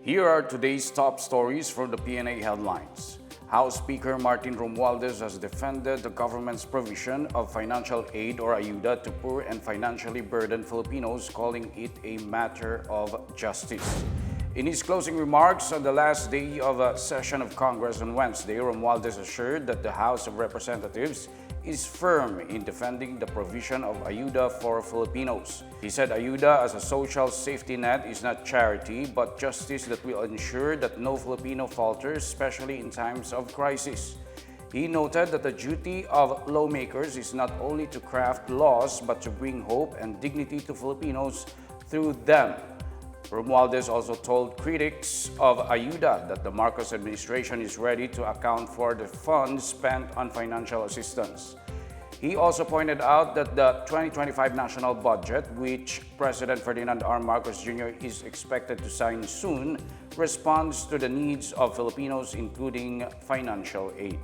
Here are today's top stories from the Pna Headlines. House Speaker Martin Romualdez has defended the government's provision of financial aid or ayuda to poor and financially burdened Filipinos, calling it a matter of justice. In his closing remarks on the last day of a session of Congress on Wednesday, Romualdez assured that the House of Representatives is firm in defending the provision of ayuda for Filipinos. He said ayuda as a social safety net is not charity but justice that will ensure that no Filipino falters, especially in times of crisis. He noted that the duty of lawmakers is not only to craft laws but to bring hope and dignity to Filipinos through them. Romualdez also told critics of ayuda that the Marcos administration is ready to account for the funds spent on financial assistance. He also pointed out that the 2025 national budget, which President Ferdinand R. Marcos Jr. is expected to sign soon, responds to the needs of Filipinos, including financial aid.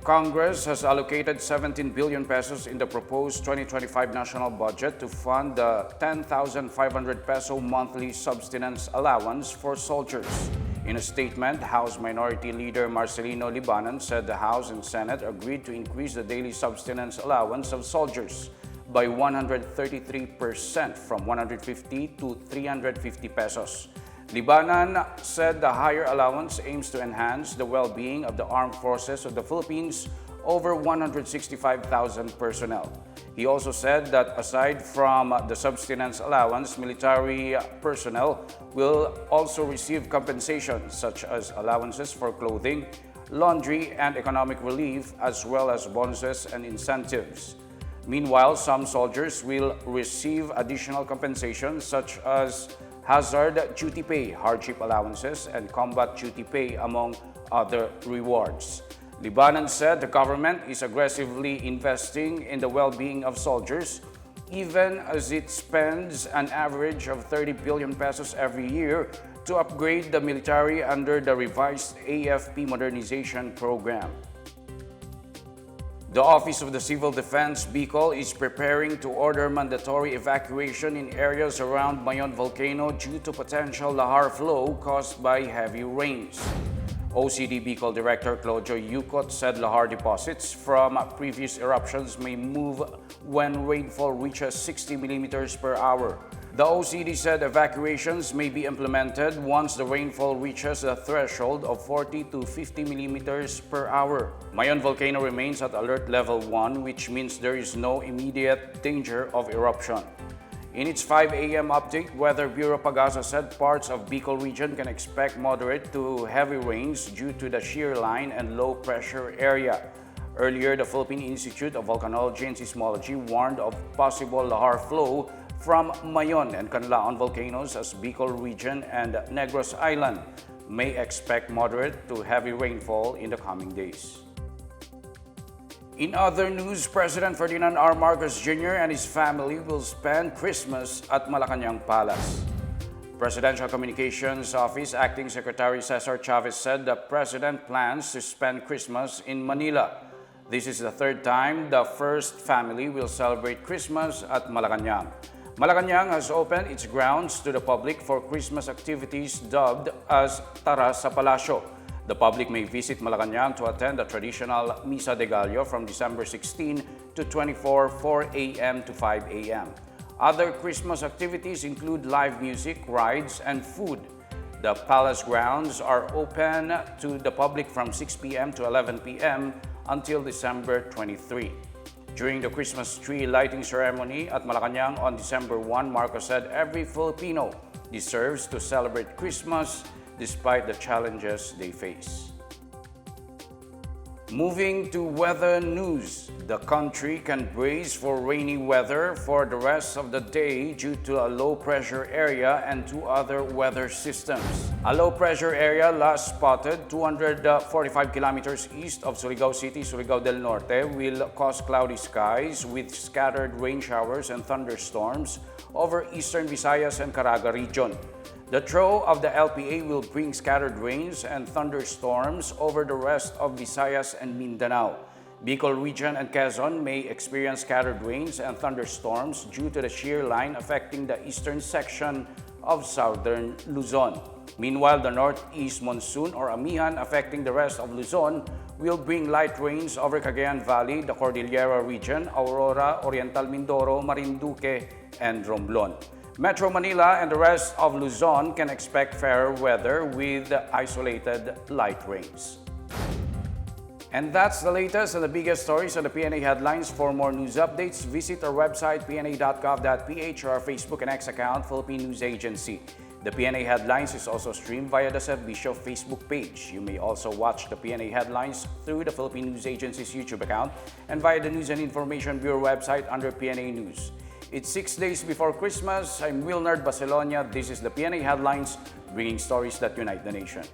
Congress has allocated 17 billion pesos in the proposed 2025 national budget to fund the 10,500 peso monthly subsistence allowance for soldiers. In a statement, House Minority Leader Marcelino Libanan said the House and Senate agreed to increase the daily subsistence allowance of soldiers by 133% from 150 to 350 pesos. Libanan said the higher allowance aims to enhance the well-being of the armed forces of the Philippines, over 165,000 personnel. He also said that aside from the subsistence allowance, military personnel will also receive compensations such as allowances for clothing, laundry, and economic relief, as well as bonuses and incentives. Meanwhile, some soldiers will receive additional compensations such as hazard duty pay, hardship allowances, and combat duty pay, among other rewards. Libanan said the government is aggressively investing in the well-being of soldiers, even as it spends an average of 30 billion pesos every year to upgrade the military under the revised AFP modernization program. The Office of the Civil Defense Bicol is preparing to order mandatory evacuation in areas around Mayon volcano due to potential lahar flow caused by heavy rains. OCD Bicol Director Claudio Yucot said lahar deposits from previous eruptions may move when rainfall reaches 60 millimeters per hour. The OCD said evacuations may be implemented once the rainfall reaches a threshold of 40 to 50 millimeters per hour. Mayon volcano remains at alert level 1, which means there is no immediate danger of eruption. In its 5 a.m. update, Weather Bureau Pagasa said parts of Bicol region can expect moderate to heavy rains due to the shear line and low pressure area. Earlier, the Philippine Institute of Volcanology and Seismology warned of possible lahar flow from Mayon and Canlaon volcanoes, as Bicol region and Negros Island may expect moderate to heavy rainfall in the coming days. In other news, President Ferdinand R. Marcos Jr. and his family will spend Christmas at Malacanang Palace. Presidential Communications Office Acting Secretary Cesar Chavez said the President plans to spend Christmas in Manila. This is the third time the first family will celebrate Christmas at Malacanang. Malacanang has opened its grounds to the public for Christmas activities dubbed as Tara sa Palasyo. The public may visit Malacanang to attend the traditional Misa de Gallo from December 16 to 24, 4 a.m. to 5 a.m. Other Christmas activities include live music, rides, and food. The palace grounds are open to the public from 6 p.m. to 11 p.m. until December 23. During the Christmas tree lighting ceremony at Malacanang on December 1, Marcos said every Filipino deserves to celebrate Christmas despite the challenges they face. Moving to weather news, the country can brace for rainy weather for the rest of the day due to a low-pressure area and two other weather systems. A low-pressure area last spotted 245 kilometers east of Surigao City, Surigao del Norte, will cause cloudy skies with scattered rain showers and thunderstorms over eastern Visayas and Caraga region. The throw of the LPA will bring scattered rains and thunderstorms over the rest of Visayas and Mindanao. Bicol region and Quezon may experience scattered rains and thunderstorms due to the shear line affecting the eastern section of southern Luzon. Meanwhile, the northeast monsoon or amihan affecting the rest of Luzon will bring light rains over Cagayan Valley, the Cordillera region, Aurora, Oriental Mindoro, Marinduque, and Romblon. Metro Manila and the rest of Luzon can expect fairer weather with isolated light rains. And that's the latest and the biggest stories on the PNA Headlines. For more news updates, visit our website pna.gov.ph or our Facebook and X account, Philippine News Agency. The PNA Headlines is also streamed via the Servicio Facebook page. You may also watch the PNA Headlines through the Philippine News Agency's YouTube account and via the News and Information Bureau website under PNA News. It's 6 days before Christmas. I'm Wilnard Barcelona. This is the PNA Headlines, bringing stories that unite the nation.